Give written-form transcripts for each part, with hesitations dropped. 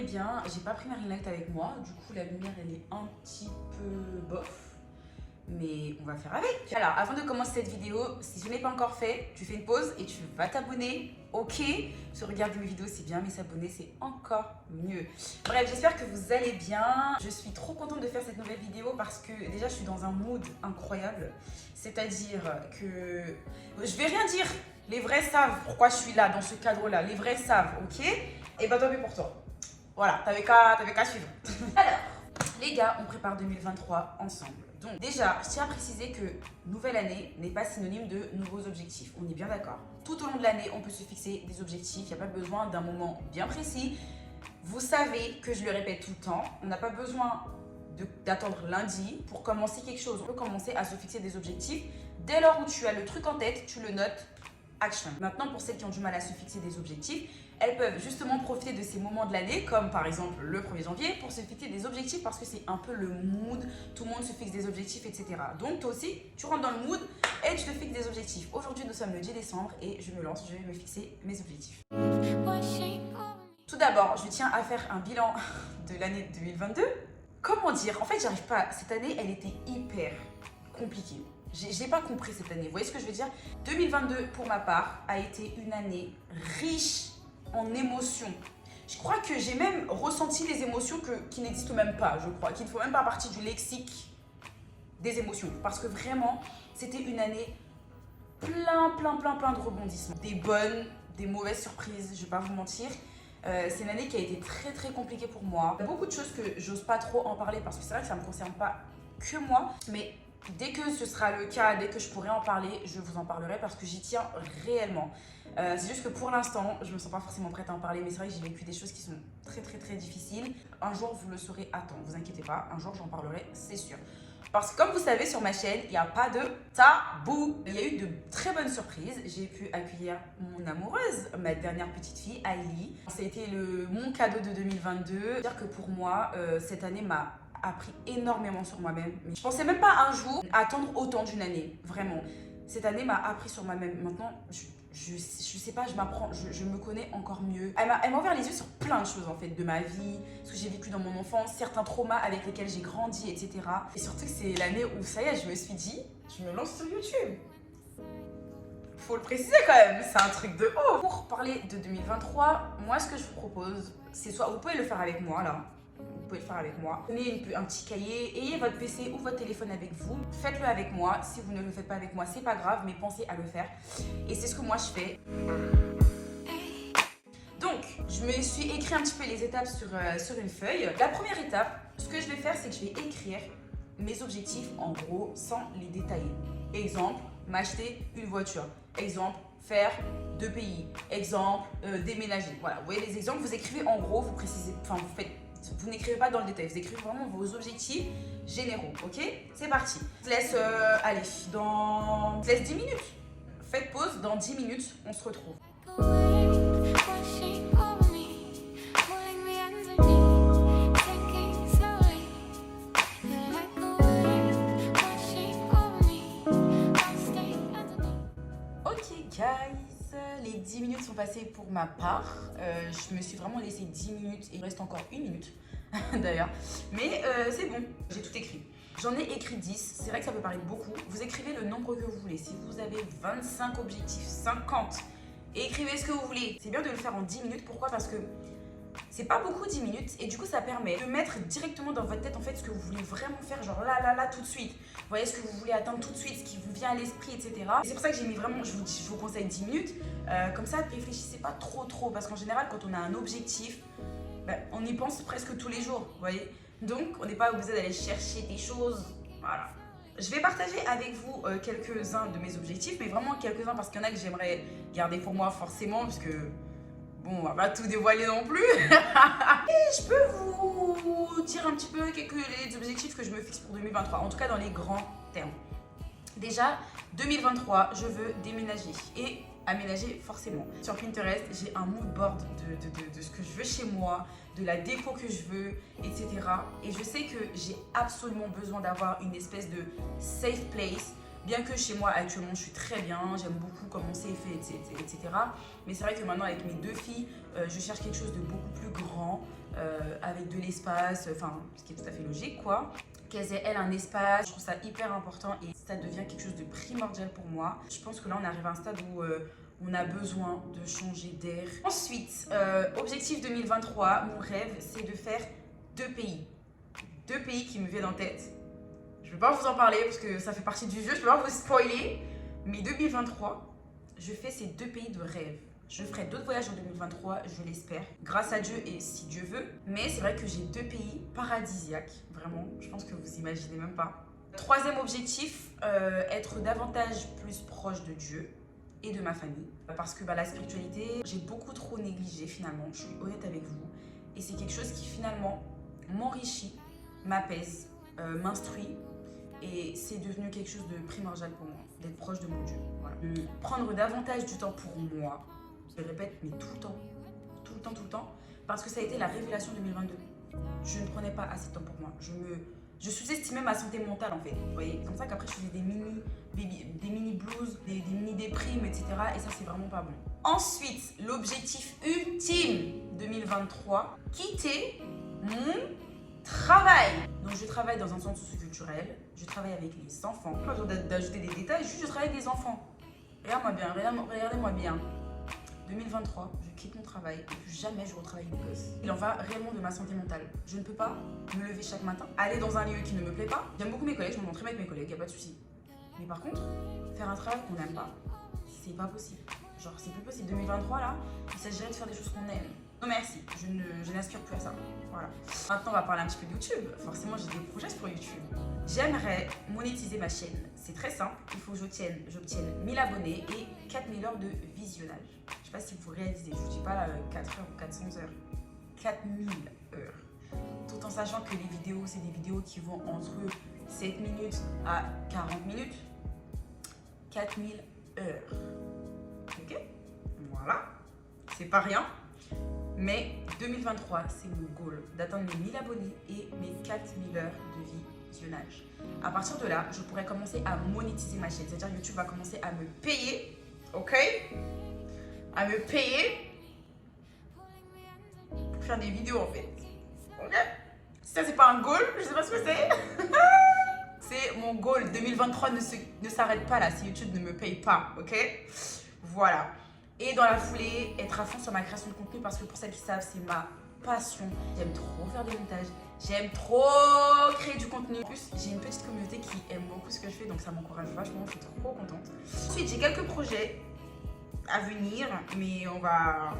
bien. J'ai pas pris ma ring light avec moi, du coup la lumière elle est un petit peu bof. Mais on va faire avec. Alors, avant de commencer cette vidéo, si ce n'est pas encore fait, tu fais une pause et tu vas t'abonner. Ok, se regarder mes vidéos c'est bien, mais s'abonner c'est encore mieux. Bref, j'espère que vous allez bien. Je suis trop contente de faire cette nouvelle vidéo parce que déjà je suis dans un mood incroyable. C'est-à-dire que je vais rien dire. Les vrais savent pourquoi je suis là dans ce cadre-là. Les vrais savent, ok? Et bah tant pis pour toi. Voilà, t'avais qu'à suivre. Alors, les gars, on prépare 2023 ensemble. Donc déjà, je tiens à préciser que nouvelle année n'est pas synonyme de nouveaux objectifs. On est bien d'accord. Tout au long de l'année, on peut se fixer des objectifs. Il n'y a pas besoin d'un moment bien précis. Vous savez que je le répète tout le temps. On n'a pas besoin d'attendre lundi pour commencer quelque chose. On peut commencer à se fixer des objectifs. Dès lors où tu as le truc en tête, tu le notes. Action. Maintenant, pour celles qui ont du mal à se fixer des objectifs, elles peuvent justement profiter de ces moments de l'année, comme par exemple le 1er janvier, pour se fixer des objectifs parce que c'est un peu le mood, tout le monde se fixe des objectifs, etc. Donc toi aussi, tu rentres dans le mood et tu te fixes des objectifs. Aujourd'hui, nous sommes le 10 décembre et je me lance, je vais me fixer mes objectifs. Tout d'abord, je tiens à faire un bilan de l'année 2022. Comment dire? En fait, j'arrive pas. Cette année, elle était hyper compliquée. Je n'ai pas compris cette année. Vous voyez ce que je veux dire? 2022, pour ma part, a été une année riche en émotions. Je crois que j'ai même ressenti les émotions qui n'existent même pas, je crois, qui ne font même pas partie du lexique des émotions. Parce que vraiment, c'était une année plein de rebondissements. Des bonnes, des mauvaises surprises, je ne vais pas vous mentir. C'est une année qui a été très compliquée pour moi. Il y a beaucoup de choses que j'ose pas trop en parler parce que c'est vrai que ça ne me concerne pas que moi. Mais dès que ce sera le cas, dès que je pourrai en parler, je vous en parlerai parce que j'y tiens réellement. C'est juste que pour l'instant, je me sens pas forcément prête à en parler, mais c'est vrai que j'ai vécu des choses qui sont très difficiles. Un jour, vous le saurez à temps, vous inquiétez pas, un jour j'en parlerai, c'est sûr. Parce que comme vous savez, sur ma chaîne, il n'y a pas de tabou. Il y a eu de très bonnes surprises. J'ai pu accueillir mon amoureuse, ma dernière petite fille, Aïli. Ça a été mon cadeau de 2022. Dire que pour moi, cette année m'a appris énormément sur moi-même. Je pensais même pas un jour attendre autant d'une année, vraiment. Cette année m'a appris sur moi-même. Maintenant, je sais pas, je me connais encore mieux. Elle m'a ouvert les yeux sur plein de choses en fait, de ma vie, ce que j'ai vécu dans mon enfance, certains traumas avec lesquels j'ai grandi, etc. Et surtout que c'est l'année où ça y est, je me suis dit, je me lance sur YouTube. Faut le préciser quand même, c'est un truc de haut. Pour parler de 2023, moi ce que je vous propose, c'est soit vous pouvez le faire avec moi là. Vous pouvez le faire avec moi. Prenez un petit cahier, ayez votre PC ou votre téléphone avec vous. Faites-le avec moi. Si vous ne le faites pas avec moi, c'est pas grave, mais pensez à le faire. Et c'est ce que moi je fais. Donc, je me suis écrit un petit peu les étapes sur une feuille. La première étape, ce que je vais faire, c'est que je vais écrire mes objectifs en gros sans les détailler. Exemple, m'acheter une voiture. Exemple, faire 2 pays. Exemple, déménager. Voilà, vous voyez les exemples, vous écrivez en gros, vous précisez, enfin vous faites. Vous n'écrivez pas dans le détail, vous écrivez vraiment vos objectifs généraux, ok? C'est parti. Je laisse, allez, je laisse 10 minutes. Faites pause, dans 10 minutes, on se retrouve. Ok, guys. Les 10 minutes sont passées pour ma part. Je me suis vraiment laissé 10 minutes et il me reste encore 1 minute d'ailleurs. Mais c'est bon, j'ai tout écrit. J'en ai écrit 10. C'est vrai que ça peut paraître beaucoup. Vous écrivez le nombre que vous voulez. Si vous avez 25 objectifs, 50, écrivez ce que vous voulez. C'est bien de le faire en 10 minutes. Pourquoi? Parce que c'est pas beaucoup 10 minutes et du coup ça permet de mettre directement dans votre tête en fait ce que vous voulez vraiment faire, genre là tout de suite. Vous voyez ce que vous voulez atteindre tout de suite, ce qui vous vient à l'esprit, etc. Et c'est pour ça que j'ai mis vraiment, je vous conseille 10 minutes. Comme ça, réfléchissez pas trop parce qu'en général quand on a un objectif, on y pense presque tous les jours, vous voyez. Donc on n'est pas obligé d'aller chercher des choses, voilà. Je vais partager avec vous quelques-uns de mes objectifs, mais vraiment quelques-uns parce qu'il y en a que j'aimerais garder pour moi forcément, parce que bon, on va pas tout dévoiler non plus. Et je peux vous dire un petit peu les objectifs que je me fixe pour 2023, en tout cas dans les grands termes. Déjà, 2023, je veux déménager et aménager forcément. Sur Pinterest, j'ai un mood board de ce que je veux chez moi, de la déco que je veux, etc. Et je sais que j'ai absolument besoin d'avoir une espèce de safe place, Bien que chez moi actuellement je suis très bien, j'aime beaucoup comment c'est fait, etc. Mais c'est vrai que maintenant avec mes 2 filles, je cherche quelque chose de beaucoup plus grand, avec de l'espace, enfin ce qui est tout à fait logique quoi. Qu'elles aient elles un espace, je trouve ça hyper important et ça devient quelque chose de primordial pour moi. Je pense que là on arrive à un stade où on a besoin de changer d'air. Ensuite, objectif 2023, mon rêve c'est de faire 2 pays. 2 pays qui me viennent en tête. Je ne vais pas vous en parler parce que ça fait partie du jeu, je ne peux pas vous spoiler. Mais 2023, je fais ces 2 pays de rêve. Je ferai d'autres voyages en 2023, je l'espère, grâce à Dieu et si Dieu veut. Mais c'est vrai que j'ai 2 pays paradisiaques, vraiment, je pense que vous imaginez même pas. 3e objectif, être davantage plus proche de Dieu et de ma famille. Parce que la spiritualité, j'ai beaucoup trop négligé finalement, je suis honnête avec vous. Et c'est quelque chose qui finalement m'enrichit, m'apaise, m'instruit. Et c'est devenu quelque chose de primordial pour moi, d'être proche de mon Dieu. Voilà. De prendre davantage du temps pour moi. Je le répète, mais tout le temps. Tout le temps, tout le temps. Parce que ça a été la révélation 2022. Je ne prenais pas assez de temps pour moi. Je sous-estimais ma santé mentale en fait. Vous voyez, c'est comme ça qu'après je faisais des mini blues, des mini déprimes, etc. Et ça, c'est vraiment pas bon. Ensuite, l'objectif ultime 2023, quitter mon travail. Donc je travaille dans un centre socioculturel, je travaille avec les enfants. Pas besoin d'ajouter des détails, juste je travaille avec les enfants. Regarde-moi bien, regardez-moi bien. 2023, je quitte mon travail et plus jamais je retravaille les gosses. Il en va réellement de ma santé mentale. Je ne peux pas me lever chaque matin, aller dans un lieu qui ne me plaît pas. J'aime beaucoup mes collègues, je m'entends très bien avec mes collègues, il n'y a pas de souci. Mais par contre, faire un travail qu'on n'aime pas, c'est pas possible. Genre, c'est plus possible. 2023, là, il s'agirait de faire des choses qu'on aime. Non merci, je n'aspire plus à ça. Voilà. Maintenant, on va parler un petit peu de YouTube. Forcément, j'ai des projets pour YouTube. J'aimerais monétiser ma chaîne. C'est très simple. Il faut que j'obtienne 1000 abonnés et 4000 heures de visionnage. Je ne sais pas si vous réalisez. Je ne vous dis pas 4 heures ou 400 heures. 4000 heures. Tout en sachant que les vidéos, c'est des vidéos qui vont entre 7 minutes à 40 minutes. 4000 heures. Ok? Voilà. C'est pas rien. Mais 2023, c'est mon goal d'atteindre mes 1000 abonnés et mes 4000 heures de visionnage. À partir de là, je pourrais commencer à monétiser ma chaîne. C'est-à-dire YouTube va commencer à me payer, ok? À me payer pour faire des vidéos en fait. Ok? Si ça, c'est pas un goal, je sais pas ce que c'est. C'est mon goal. 2023 ne s'arrête pas là si YouTube ne me paye pas, ok? Voilà. Et dans la foulée, être à fond sur ma création de contenu parce que pour celles qui savent, c'est ma passion. J'aime trop faire des montages. J'aime trop créer du contenu. En plus, j'ai une petite communauté qui aime beaucoup ce que je fais, donc ça m'encourage vachement. Je suis trop contente. Ensuite, j'ai quelques projets à venir, mais on va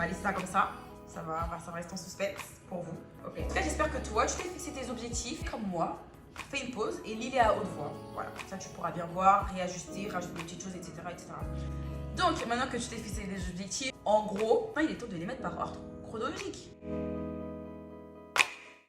laisser ça comme ça. Ça va rester en suspense pour vous. Ok. En tout cas, j'espère que toi, tu t'es fixé tes objectifs comme moi. Fais une pause et lis-les à haute voix. Voilà. Ça, tu pourras bien voir, réajuster, rajouter des petites choses, etc., etc. Donc, maintenant que tu t'es fixé des objectifs, en gros, il est temps de les mettre par ordre chronologique.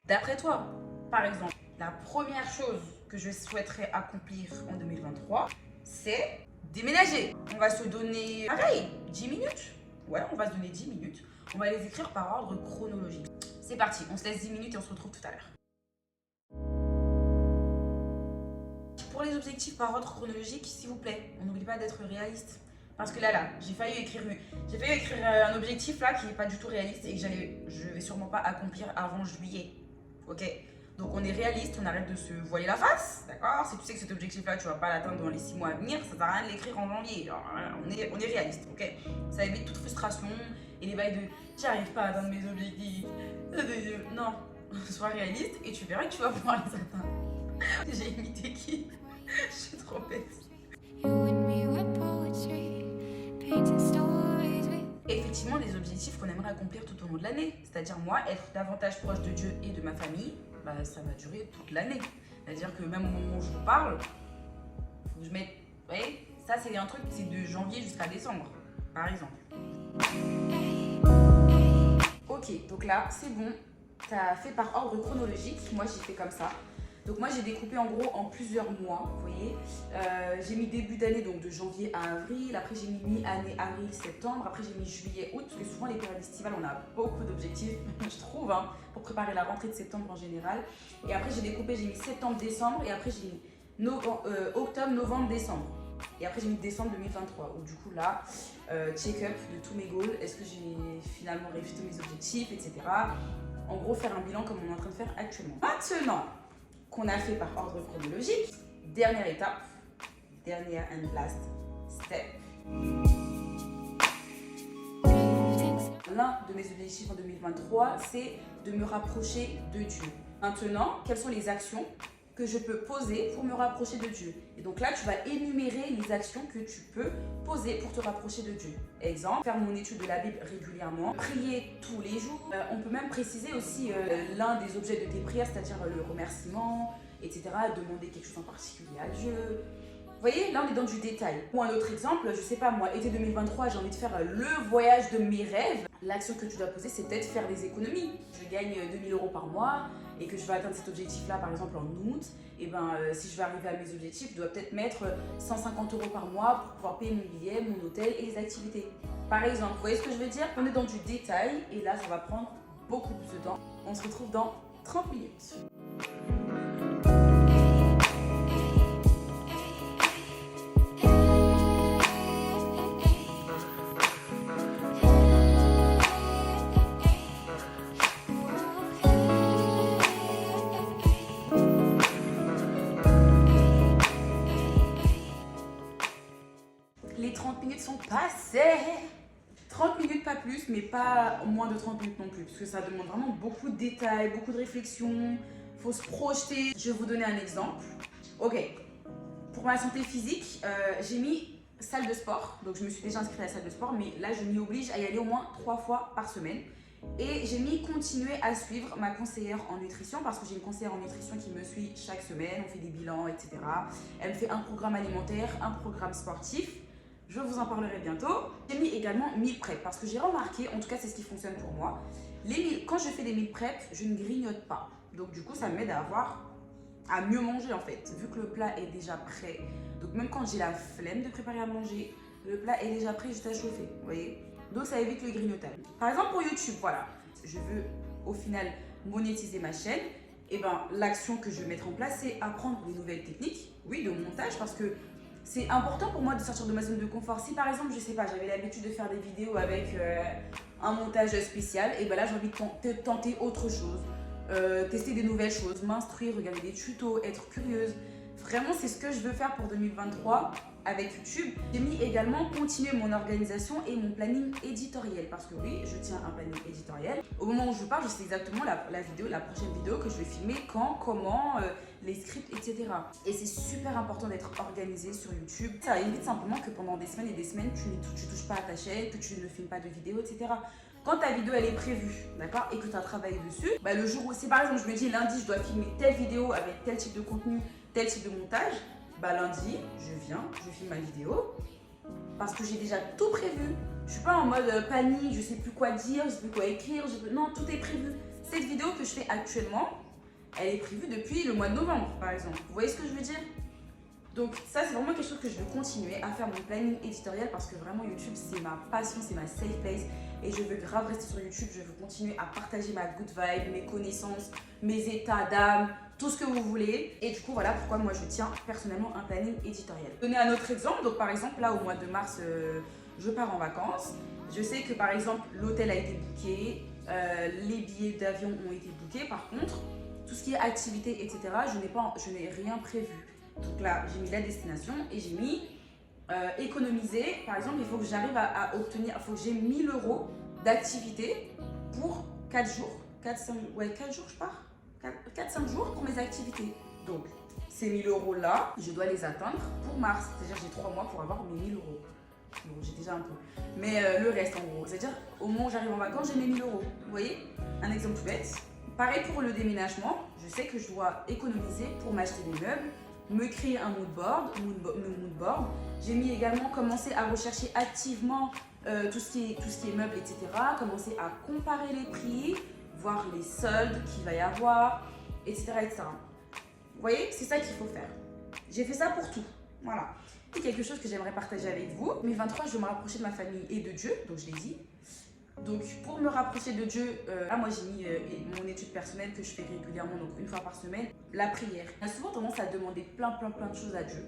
D'après toi, par exemple, la première chose que je souhaiterais accomplir en 2023, c'est déménager. On va se donner, pareil, 10 minutes. Ouais, on va se donner 10 minutes. On va les écrire par ordre chronologique. C'est parti, on se laisse 10 minutes et on se retrouve tout à l'heure. Pour les objectifs par ordre chronologique, s'il vous plaît, on n'oublie pas d'être réaliste. Parce que là, j'ai failli écrire un objectif là qui n'est pas du tout réaliste et que je vais sûrement pas accomplir avant juillet. Ok? Donc on est réaliste, on arrête de se voiler la face, d'accord? Si tu sais que cet objectif là, tu vas pas l'atteindre dans les 6 mois à venir, ça sert à rien de l'écrire en janvier. Alors, on est réaliste, ok? Ça évite toute frustration et les bails de j'arrive pas à atteindre mes objectifs. Non, sois réaliste et tu verras que tu vas pouvoir les atteindre. J'ai imité qui? Je suis trop bête. Effectivement, des objectifs qu'on aimerait accomplir tout au long de l'année. C'est-à-dire moi, être davantage proche de Dieu et de ma famille, ça va durer toute l'année. C'est-à-dire que même au moment où je vous parle, faut que je mette... Vous voyez, ça c'est un truc, c'est de janvier jusqu'à décembre, par exemple. Ok, donc là, c'est bon. T'as fait par ordre chronologique. Moi, j'ai fait comme ça. Donc moi j'ai découpé en gros en plusieurs mois, vous voyez. J'ai mis début d'année, donc de janvier à avril. Après j'ai mis mi-année, avril, septembre. Après j'ai mis juillet, août. Parce que souvent les périodes estivales, on a beaucoup d'objectifs, je trouve, hein, pour préparer la rentrée de septembre en général. Et après j'ai découpé, j'ai mis septembre, décembre. Et après j'ai mis octobre, novembre, décembre. Et après j'ai mis décembre 2023 où du coup là, check-up de tous mes goals, est-ce que j'ai finalement réussi tous mes objectifs, etc. En gros faire un bilan comme on est en train de faire actuellement. Maintenant qu'on a fait par ordre chronologique, dernière étape, dernière and last step. L'un de mes objectifs en 2023, c'est de me rapprocher de Dieu. Maintenant, quelles sont les actions que je peux poser pour me rapprocher de Dieu? Et donc là, tu vas énumérer les actions que tu peux poser pour te rapprocher de Dieu. Exemple, faire mon étude de la Bible régulièrement, prier tous les jours. On peut même préciser aussi l'un des objets de tes prières, c'est-à-dire le remerciement, etc. Demander quelque chose en particulier à Dieu. Vous voyez, là on est dans du détail. Ou un autre exemple, je sais pas moi, été 2023, j'ai envie de faire le voyage de mes rêves. L'action que tu dois poser, c'est peut-être faire des économies. Je gagne 2000 € par mois et que je vais atteindre cet objectif-là, par exemple en août. Et ben, si je veux arriver à mes objectifs, je dois peut-être mettre 150 € par mois pour pouvoir payer mon billet, mon hôtel et les activités. Par exemple, vous voyez ce que je veux dire? On est dans du détail et là, ça va prendre beaucoup plus de temps. On se retrouve dans 30 minutes. Les 30 minutes sont passées. 30 minutes, pas plus, mais pas moins de 30 minutes non plus, parce que ça demande vraiment beaucoup de détails, beaucoup de réflexion. Il faut se projeter. Je vais vous donner un exemple. Ok, pour ma santé physique, j'ai mis salle de sport. Donc je me suis déjà inscrite à la salle de sport, mais là je m'y oblige à y aller au moins 3 fois par semaine. Et j'ai mis continuer à suivre ma conseillère en nutrition parce que j'ai une conseillère en nutrition qui me suit chaque semaine. On fait des bilans, etc. Elle me fait un programme alimentaire, un programme sportif. Je vous en parlerai bientôt. J'ai mis également meal prep parce que j'ai remarqué, en tout cas c'est ce qui fonctionne pour moi, quand je fais des meal prep, je ne grignote pas. Donc du coup ça m'aide à mieux manger en fait, vu que le plat est déjà prêt. Donc même quand j'ai la flemme de préparer à manger, le plat est déjà prêt juste à chauffer, vous voyez. Donc ça évite le grignotage. Par exemple pour YouTube, voilà, je veux au final monétiser ma chaîne. Et ben l'action que je vais mettre en place, c'est apprendre les nouvelles techniques, oui, de montage, parce que c'est important pour moi de sortir de ma zone de confort. Si par exemple, je sais pas, j'avais l'habitude de faire des vidéos avec un montage spécial, et ben là j'ai envie de tenter autre chose, tester des nouvelles choses, m'instruire, regarder des tutos, être curieuse. Vraiment, c'est ce que je veux faire pour 2023 avec YouTube. J'ai mis également continuer mon organisation et mon planning éditorial parce que oui, je tiens un planning éditorial. Au moment où je vous parle, je sais exactement la prochaine vidéo que je vais filmer, quand, comment, les scripts, etc. Et c'est super important d'être organisé sur YouTube. Ça évite simplement que pendant des semaines et des semaines, tu ne touches pas à ta chaîne, que tu ne filmes pas de vidéos, etc. Quand ta vidéo elle est prévue, d'accord, et que tu as travaillé dessus, bah, le jour où, si par exemple je me dis lundi je dois filmer telle vidéo avec tel type de contenu, tel type de montage, bah lundi je filme ma vidéo parce que j'ai déjà tout prévu. Je suis pas en mode panique, je sais plus quoi dire, je sais plus quoi écrire, non, tout est prévu. Cette vidéo que je fais actuellement, elle est prévue depuis le mois de novembre par exemple. Vous voyez ce que je veux dire? Donc ça c'est vraiment quelque chose que je veux continuer à faire, mon planning éditorial, parce que vraiment YouTube c'est ma passion, c'est ma safe place et je veux grave rester sur YouTube. Je veux continuer à partager ma good vibe, mes connaissances, mes états d'âme, tout ce que vous voulez. Et du coup voilà pourquoi moi je tiens personnellement un planning éditorial. Donner un autre exemple, donc par exemple là au mois de mars je pars en vacances. Je sais que par exemple l'hôtel a été booké, les billets d'avion ont été bookés. Par contre tout ce qui est activité, etc., je n'ai rien prévu. Donc là, j'ai mis la destination et j'ai mis économiser. Par exemple, il faut que j'arrive à obtenir, il faut que j'ai 1000 € d'activité pour 4 jours. 4 jours, je pars. 4-5 jours pour mes activités. Donc, ces 1000 € là, je dois les atteindre pour mars. C'est-à-dire j'ai 3 mois pour avoir mes 1000 €. Bon, j'ai déjà un peu. Mais le reste, en gros. C'est-à-dire, au moment où j'arrive en vacances, j'ai mes 1000 €. Vous voyez? Un exemple tout bête. Pareil pour le déménagement. Je sais que je dois économiser pour m'acheter des meubles, me créer un mood board. J'ai mis également commencer à rechercher activement tout ce qui est meubles, etc. Commencer à comparer les prix, voir les soldes qu'il va y avoir, etc., etc. Vous voyez, c'est ça qu'il faut faire. J'ai fait ça pour tout. Voilà. C'est quelque chose que j'aimerais partager avec vous. 2023, je veux me rapprocher de ma famille et de Dieu, donc je l'ai dit. Donc pour me rapprocher de Dieu, là moi j'ai mis mon étude personnelle que je fais régulièrement, donc une fois par semaine, la prière. On a souvent tendance à demander plein de choses à Dieu.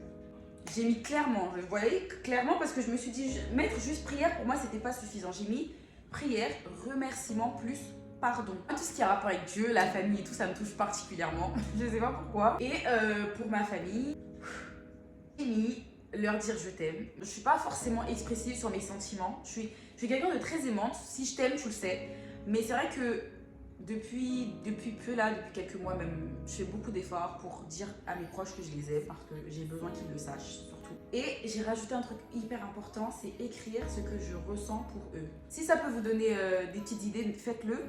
J'ai mis clairement, vous voyez, clairement parce que je me suis dit, mettre juste prière pour moi c'était pas suffisant. J'ai mis prière, remerciement plus pardon. Tout ce qui a rapport avec Dieu, la famille et tout, ça me touche particulièrement. Je sais pas pourquoi. Et pour ma famille, j'ai mis leur dire je t'aime. Je suis pas forcément expressive sur mes sentiments. Je suis quelqu'un de très aimante. Si je t'aime, tu le sais. Mais c'est vrai que depuis peu là, depuis quelques mois même, je fais beaucoup d'efforts pour dire à mes proches que je les aime parce que j'ai besoin qu'ils le sachent surtout. Et j'ai rajouté un truc hyper important, c'est écrire ce que je ressens pour eux. Si ça peut vous donner des petites idées, faites-le.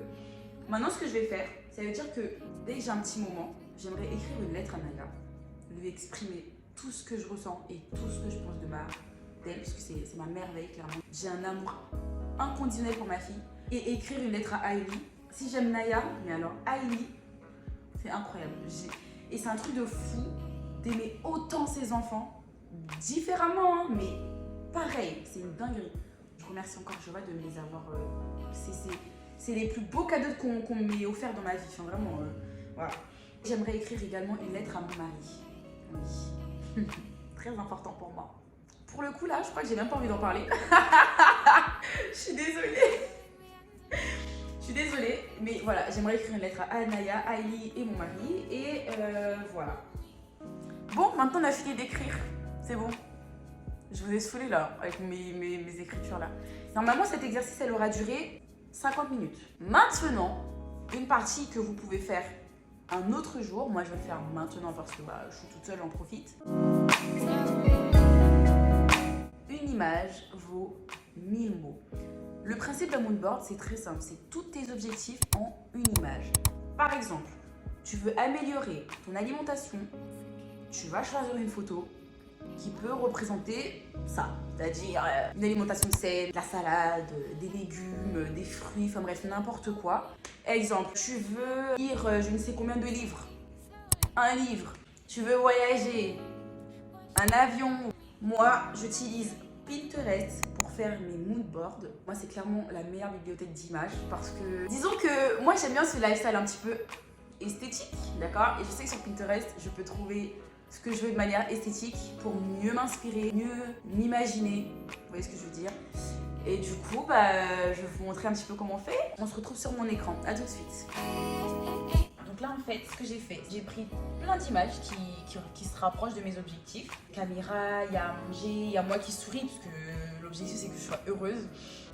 Maintenant, ce que je vais faire, ça veut dire que dès que j'ai un petit moment, j'aimerais écrire une lettre à Naya, lui exprimer tout ce que je ressens et tout ce que je pense d'elle, parce que c'est ma merveille, clairement. J'ai un amour inconditionnel pour ma fille. Et écrire une lettre à Hailey. Si j'aime Naya, mais alors Hailey, c'est incroyable. Et c'est un truc de fou d'aimer autant ses enfants, différemment, hein, mais pareil, c'est une dinguerie. Je remercie encore Jéhovah de me les avoir... c'est les plus beaux cadeaux qu'on m'ait offerts dans ma vie, enfin, vraiment, voilà. J'aimerais écrire également une lettre à mon mari. Oui, très important pour moi. Pour le coup, là, je crois que j'ai même pas envie d'en parler. Je suis désolée. Je suis désolée, mais voilà, j'aimerais écrire une lettre à Anaya, Hailey et mon mari. Et voilà. Bon, maintenant on a fini d'écrire. C'est bon. Je vous ai saoulé là, avec mes écritures là. Normalement, cet exercice, elle aura duré 50 minutes. Maintenant, une partie que vous pouvez faire un autre jour. Moi, je vais le faire maintenant parce que je suis toute seule, j'en profite. Une image vaut 1000 mots. Le principe d'un moodboard, c'est très simple. C'est tous tes objectifs en une image. Par exemple, tu veux améliorer ton alimentation. Tu vas choisir une photo qui peut représenter ça. C'est-à-dire une alimentation saine, de la salade, des légumes, des fruits, enfin bref, n'importe quoi. Exemple, tu veux lire je ne sais combien de livres. Un livre. Tu veux voyager. Un avion. Moi, j'utilise Pinterest pour faire mes moodboards. Moi, c'est clairement la meilleure bibliothèque d'images parce que, disons que moi, j'aime bien ce lifestyle un petit peu esthétique, d'accord? Et je sais que sur Pinterest, je peux trouver ce que je veux de manière esthétique pour mieux m'inspirer, mieux m'imaginer. Vous voyez ce que je veux dire? Et du coup, je vais vous montrer un petit peu comment on fait. On se retrouve sur mon écran. À tout de suite. Donc là, en fait, ce que j'ai fait, j'ai pris plein d'images qui se rapprochent de mes objectifs. Caméra, il y a à manger, il y a moi qui souris parce que l'objectif c'est que je sois heureuse.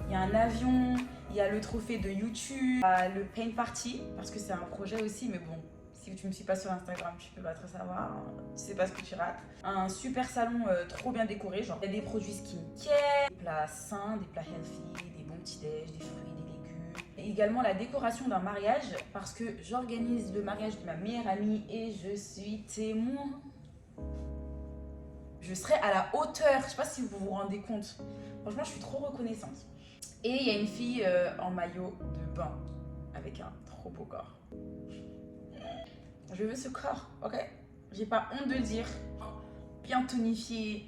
Il y a un avion, il y a le trophée de YouTube, il y a le paint party parce que c'est un projet aussi, mais bon, si tu me suis pas sur Instagram, tu peux pas trop savoir, hein. Tu sais pas ce que tu rates. Un super salon trop bien décoré, genre il y a des produits skincare, des plats sains, des plats healthy, des bons petits déj, des fruits, des légumes. Et également la décoration d'un mariage parce que j'organise le mariage de ma meilleure amie et je suis témoin. Je serai à la hauteur, je sais pas si vous vous rendez compte. Franchement, je suis trop reconnaissante. Et il y a une fille en maillot de bain avec un trop beau corps. Je veux ce corps, ok? J'ai pas honte de le dire. Bien tonifié,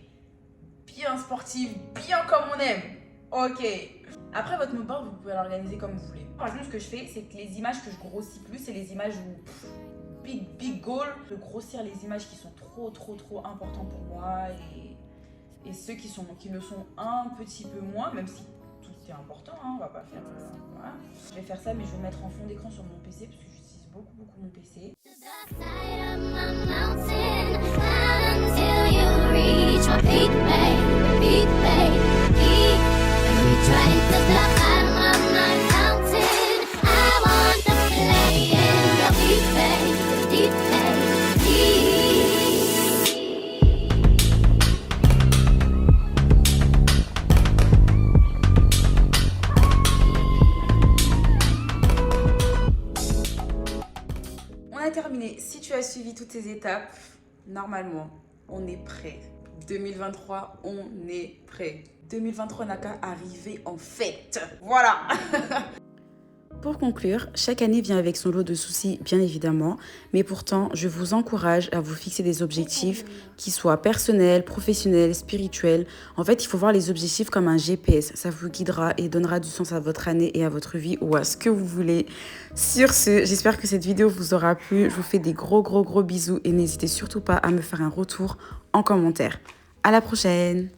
bien sportive, bien comme on aime. Ok. Après, votre moodboard, vous pouvez l'organiser comme vous voulez. Par exemple, ce que je fais, c'est que les images que je grossis plus, c'est les images où big goal, de grossir les images qui sont trop importantes pour moi et ceux qui le sont un petit peu moins, même si tout est important, hein, on va pas faire... voilà. Je vais faire ça, mais je vais mettre en fond d'écran sur mon PC parce que j'utilise beaucoup mon PC. Terminé. Si tu as suivi toutes ces étapes, normalement, on est prêt. 2023, on est prêt. 2023 n'a qu'à arriver en fête. Voilà. Pour conclure, chaque année vient avec son lot de soucis, bien évidemment, mais pourtant, je vous encourage à vous fixer des objectifs qui soient personnels, professionnels, spirituels. En fait, il faut voir les objectifs comme un GPS. Ça vous guidera et donnera du sens à votre année et à votre vie ou à ce que vous voulez. Sur ce, j'espère que cette vidéo vous aura plu. Je vous fais des gros bisous et n'hésitez surtout pas à me faire un retour en commentaire. À la prochaine!